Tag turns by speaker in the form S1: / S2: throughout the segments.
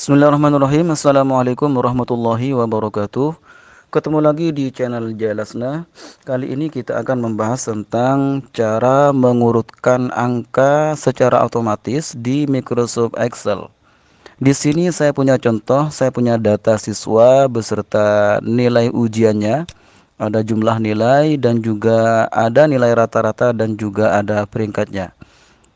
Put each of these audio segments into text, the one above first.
S1: Bismillahirrahmanirrahim. Assalamualaikum warahmatullahi wabarakatuh. Ketemu lagi di channel Jalasna. Kali ini kita akan membahas tentang cara mengurutkan angka secara otomatis di Microsoft Excel. Di sini saya punya contoh, saya punya data siswa beserta nilai ujiannya, ada jumlah nilai dan juga ada nilai rata-rata dan juga ada peringkatnya.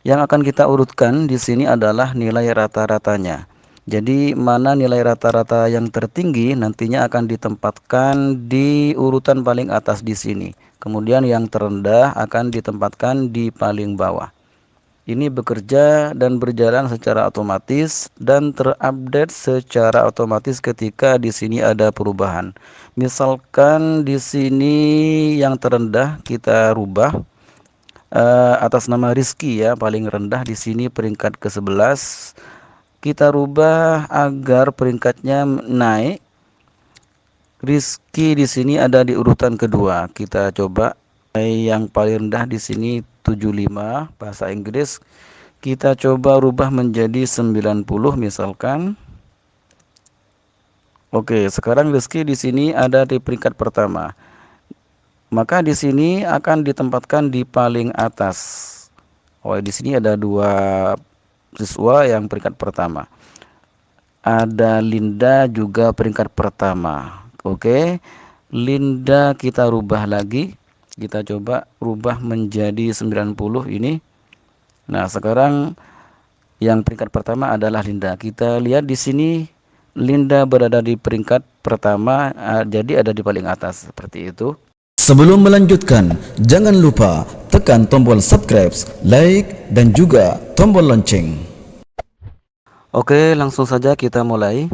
S1: Yang akan kita urutkan di sini adalah nilai rata-ratanya. Jadi mana nilai rata-rata yang tertinggi nantinya akan ditempatkan di urutan paling atas di sini. Kemudian yang terendah akan ditempatkan di paling bawah. Ini bekerja dan berjalan secara otomatis dan terupdate secara otomatis ketika di sini ada perubahan. Misalkan di sini yang terendah kita rubah atas nama Rizky ya, paling rendah di sini peringkat ke-11. Kita rubah agar peringkatnya naik. Rizky di sini ada di urutan kedua. Kita coba yang paling rendah di sini 75 bahasa Inggris. Kita coba rubah menjadi 90 misalkan. Oke, sekarang Rizky di sini ada di peringkat pertama. Maka di sini akan ditempatkan di paling atas. Oh, di sini ada dua siswa yang peringkat pertama. Ada Linda juga peringkat pertama. Oke. Linda kita rubah lagi. Kita coba rubah menjadi 90 ini. Nah, sekarang yang peringkat pertama adalah Linda. Kita lihat di sini Linda berada di peringkat pertama, jadi ada di paling atas seperti itu.
S2: Sebelum melanjutkan, jangan lupa tekan tombol subscribe, like, dan juga tombol lonceng.
S1: Oke, langsung saja kita mulai.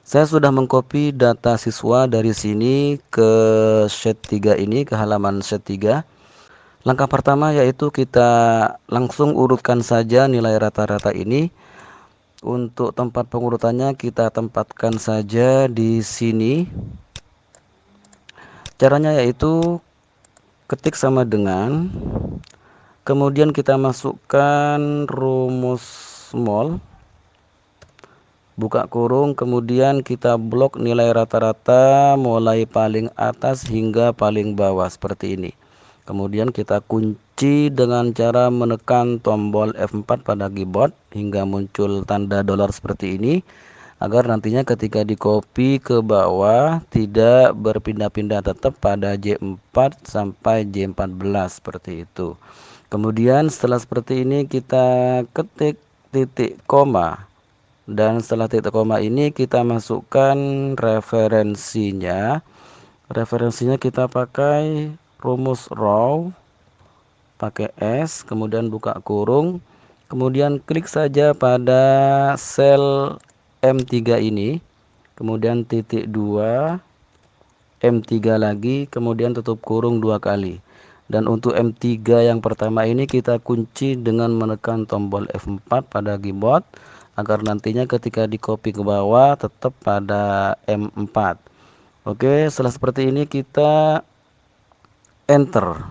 S1: Saya sudah mengcopy data siswa dari sini ke sheet 3 ini, ke halaman sheet 3. Langkah pertama yaitu kita langsung urutkan saja nilai rata-rata ini. Untuk tempat pengurutannya kita tempatkan saja di sini. Caranya yaitu ketik sama dengan, kemudian kita masukkan rumus small, buka kurung, kemudian kita blok nilai rata-rata mulai paling atas hingga paling bawah seperti ini. Kemudian kita kunci dengan cara menekan tombol F4 pada keyboard hingga muncul tanda dolar seperti ini, agar nantinya ketika di copy ke bawah tidak berpindah-pindah, tetap pada J4 sampai J14 seperti itu. Kemudian setelah seperti ini kita ketik titik koma. Dan setelah titik koma ini kita masukkan referensinya. Referensinya kita pakai rumus row, pakai S, kemudian buka kurung, kemudian klik saja pada sel M3 ini, kemudian titik 2, M3 lagi, kemudian tutup kurung 2 kali. Dan untuk M3 yang pertama ini kita kunci dengan menekan tombol F4 pada keyboard, agar nantinya ketika di copy ke bawah tetap pada M4. Oke, setelah seperti ini kita enter.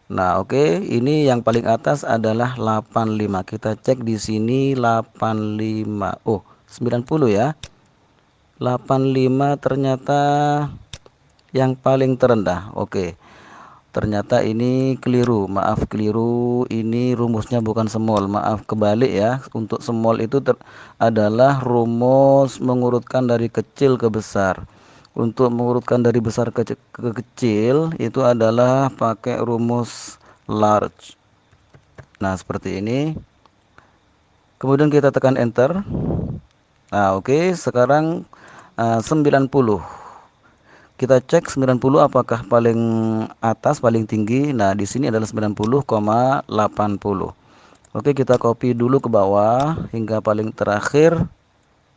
S1: Nah, oke, ini yang paling atas adalah 85. Kita cek di sini 85. Oh, 90 ya. 85 ternyata yang paling terendah. Oke. Ternyata ini keliru. Maaf, keliru. Ini rumusnya bukan small. Maaf, kebalik ya. Untuk small itu adalah rumus mengurutkan dari kecil ke besar. Untuk mengurutkan dari besar ke kecil itu adalah pakai rumus large. Nah, seperti ini. Kemudian kita tekan enter. Nah, oke, sekarang 90. Kita cek 90 apakah paling atas, paling tinggi. Nah, di sini adalah 90,80. Oke, kita copy dulu ke bawah hingga paling terakhir.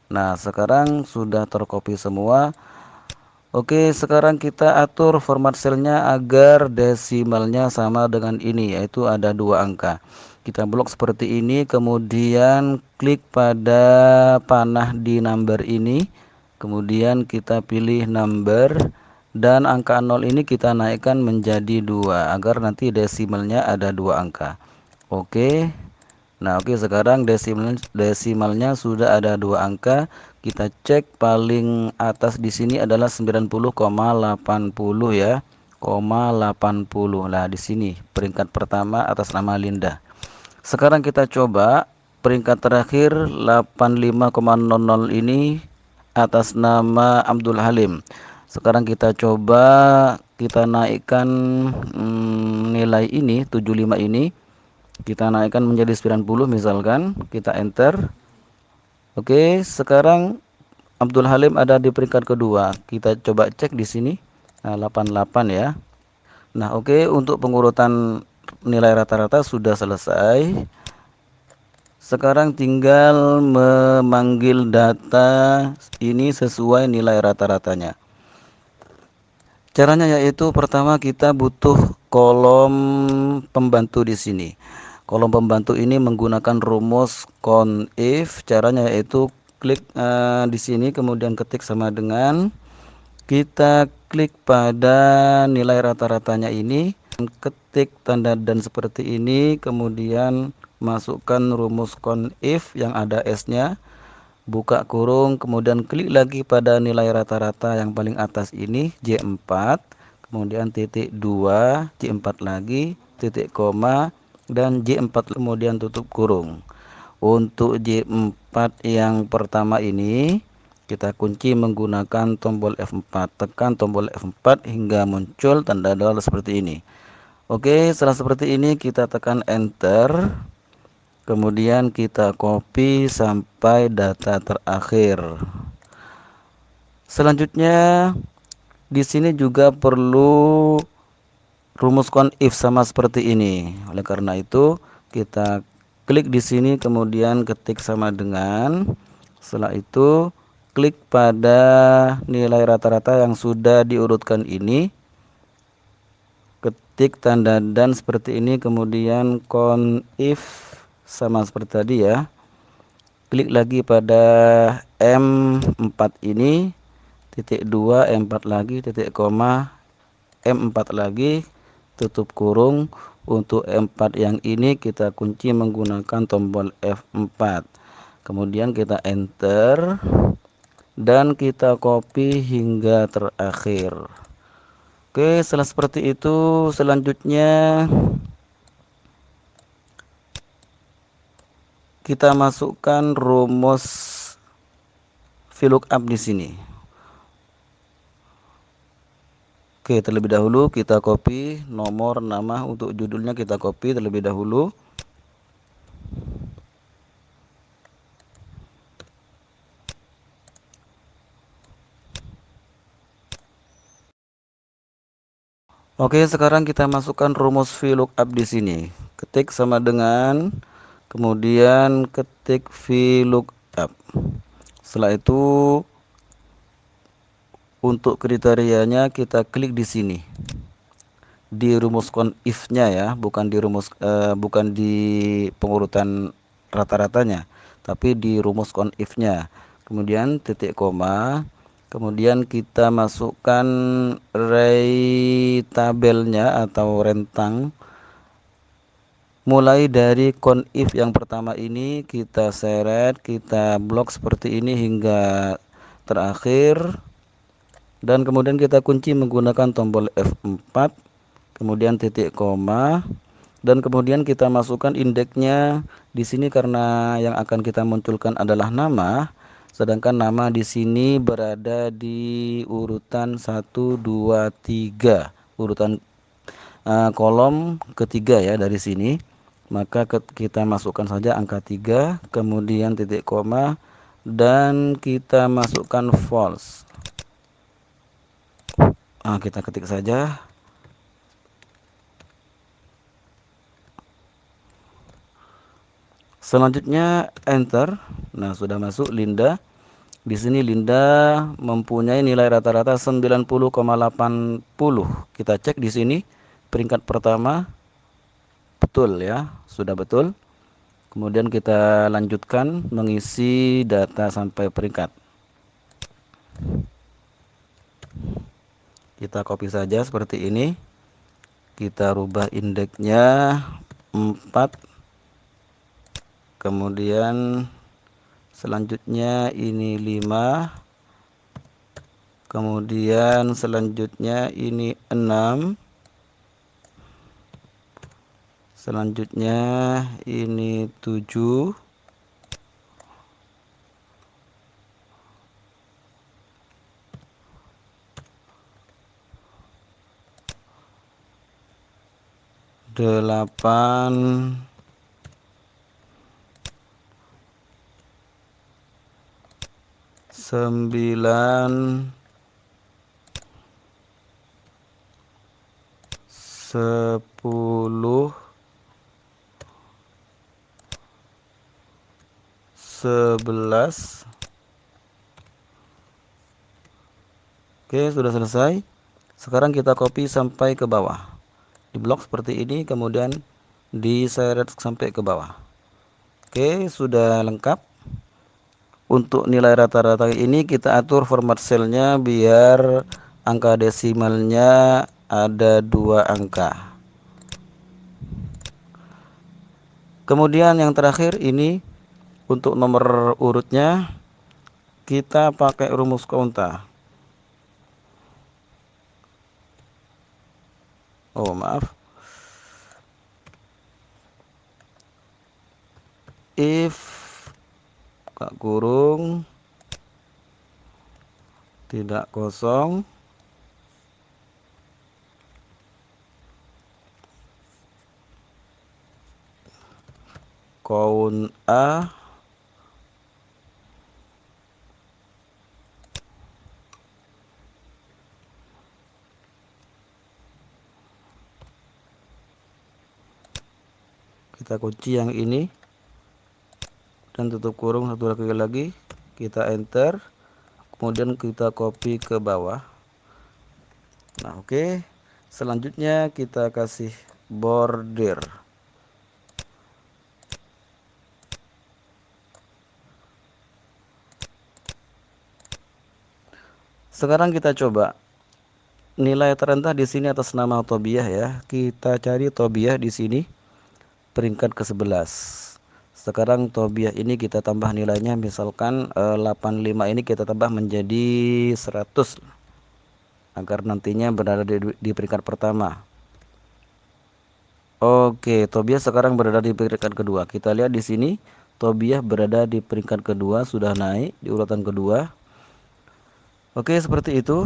S1: Nah, sekarang sudah tercopy semua. Oke, sekarang kita atur format selnya agar desimalnya sama dengan ini, yaitu ada 2 angka. Kita blok seperti ini, kemudian klik pada panah di number ini, kemudian kita pilih number, dan angka 0 ini kita naikkan menjadi 2 agar nanti desimalnya ada 2 angka. Oke, Nah, oke, sekarang desimalnya sudah ada 2 angka. Kita cek paling atas di sini adalah 90,80 ya. 80. Nah, di sini peringkat pertama atas nama Linda. Sekarang kita coba peringkat terakhir 85,00 ini atas nama Abdul Halim. Sekarang kita coba kita naikkan nilai ini 75 ini kita naikkan menjadi 90 misalkan, kita enter. Oke, sekarang Abdul Halim ada di peringkat kedua. Kita coba cek di sini. Nah, 88 ya. Nah, oke, untuk pengurutan nilai rata-rata sudah selesai. Sekarang tinggal memanggil data ini sesuai nilai rata-ratanya. Caranya yaitu pertama kita butuh kolom pembantu di sini. Kolom pembantu ini menggunakan rumus conif. Caranya yaitu klik di sini kemudian ketik sama dengan kita klik pada nilai rata-ratanya ini, ketik tanda dan seperti ini, kemudian masukkan rumus conif yang ada S-nya. Buka kurung, kemudian klik lagi pada nilai rata-rata yang paling atas ini J4, kemudian titik 2, J4 lagi, titik koma, dan J4 kemudian tutup kurung. Untuk J4 yang pertama ini kita kunci menggunakan tombol F4. Tekan tombol F4 hingga muncul tanda dollar seperti ini. Oke, setelah seperti ini kita tekan enter. Kemudian kita copy sampai data terakhir. Selanjutnya di sini juga perlu rumus conif sama seperti ini. Oleh karena itu kita klik di sini kemudian ketik sama dengan. Setelah itu klik pada nilai rata-rata yang sudah diurutkan ini. Ketik tanda dan seperti ini kemudian conif sama seperti tadi ya. Klik lagi pada M4 ini, titik 2, M4 lagi, titik koma, M4 lagi, tutup kurung. Untuk M4 yang ini kita kunci menggunakan tombol F4. Kemudian kita enter dan kita copy hingga terakhir. Oke, setelah seperti itu selanjutnya kita masukkan rumus VLOOKUP di sini. Oke, terlebih dahulu kita copy nomor nama untuk judulnya, kita copy terlebih dahulu. Oke, sekarang kita masukkan rumus VLOOKUP di sini. Ketik sama dengan, kemudian ketik VLOOKUP. Setelah itu untuk kriterianya kita klik di sini. Di rumus conif-nya ya, bukan di pengurutan rata-ratanya, tapi di rumus conif-nya. Kemudian titik koma, kemudian kita masukkan array tabelnya atau rentang mulai dari conif yang pertama ini kita seret, kita blok seperti ini hingga terakhir, dan kemudian kita kunci menggunakan tombol F4, kemudian titik koma, dan kemudian kita masukkan indeksnya di sini karena yang akan kita munculkan adalah nama, sedangkan nama di sini berada di urutan 1 2 3, urutan kolom ketiga ya dari sini. Maka kita masukkan saja angka 3, kemudian titik koma, dan kita masukkan false. Kita ketik saja. Selanjutnya enter. Nah, sudah masuk Linda. Di sini Linda mempunyai nilai rata-rata 90,80. Kita cek di sini peringkat pertama betul ya, sudah betul. Kemudian kita lanjutkan mengisi data sampai peringkat. Kita copy saja seperti ini. Kita rubah indeksnya 4. kemudian selanjutnya ini 5, kemudian selanjutnya ini 6, selanjutnya ini 7, delapan, 9, 10, 11. Oke, sudah selesai. Sekarang kita copy sampai ke bawah. Di blok seperti ini, kemudian diseret sampai ke bawah. Oke, sudah lengkap. Untuk nilai rata-rata ini kita atur format selnya biar angka desimalnya ada 2 angka. Kemudian yang terakhir ini untuk nomor urutnya kita pakai rumus konta. Oh, maaf. If buka kurung tidak kosong count A kita kunci yang ini dan tutup kurung satu kali lagi, kita enter, kemudian kita copy ke bawah. Nah, oke. Selanjutnya kita kasih border. Sekarang kita coba nilai terendah di sini atas nama Tobiah ya. Kita cari Tobiah di sini peringkat ke-11. Sekarang Tobiah ini kita tambah nilainya, misalkan 85 ini kita tambah menjadi 100 agar nantinya berada di peringkat pertama. Oke, Tobiah sekarang berada di peringkat kedua. Kita lihat di sini Tobiah berada di peringkat kedua, sudah naik di urutan kedua. Oke, seperti itu.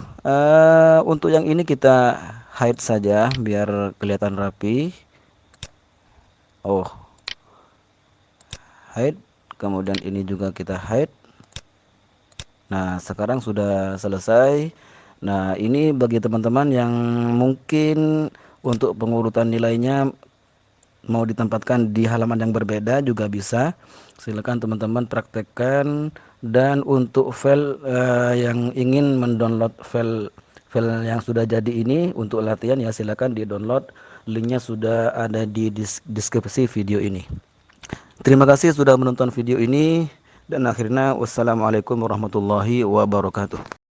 S1: Untuk yang ini kita hide saja biar kelihatan rapi. Oh, hide, kemudian ini juga kita hide. Nah, sekarang sudah selesai. Nah, ini bagi teman-teman yang mungkin untuk pengurutan nilainya mau ditempatkan di halaman yang berbeda juga bisa. Silakan teman-teman praktekkan. Dan untuk file yang ingin mendownload file yang sudah jadi ini untuk latihan ya, silakan di download. Linknya sudah ada di deskripsi video ini. Terima kasih sudah menonton video ini, dan akhirnya wassalamualaikum warahmatullahi wabarakatuh.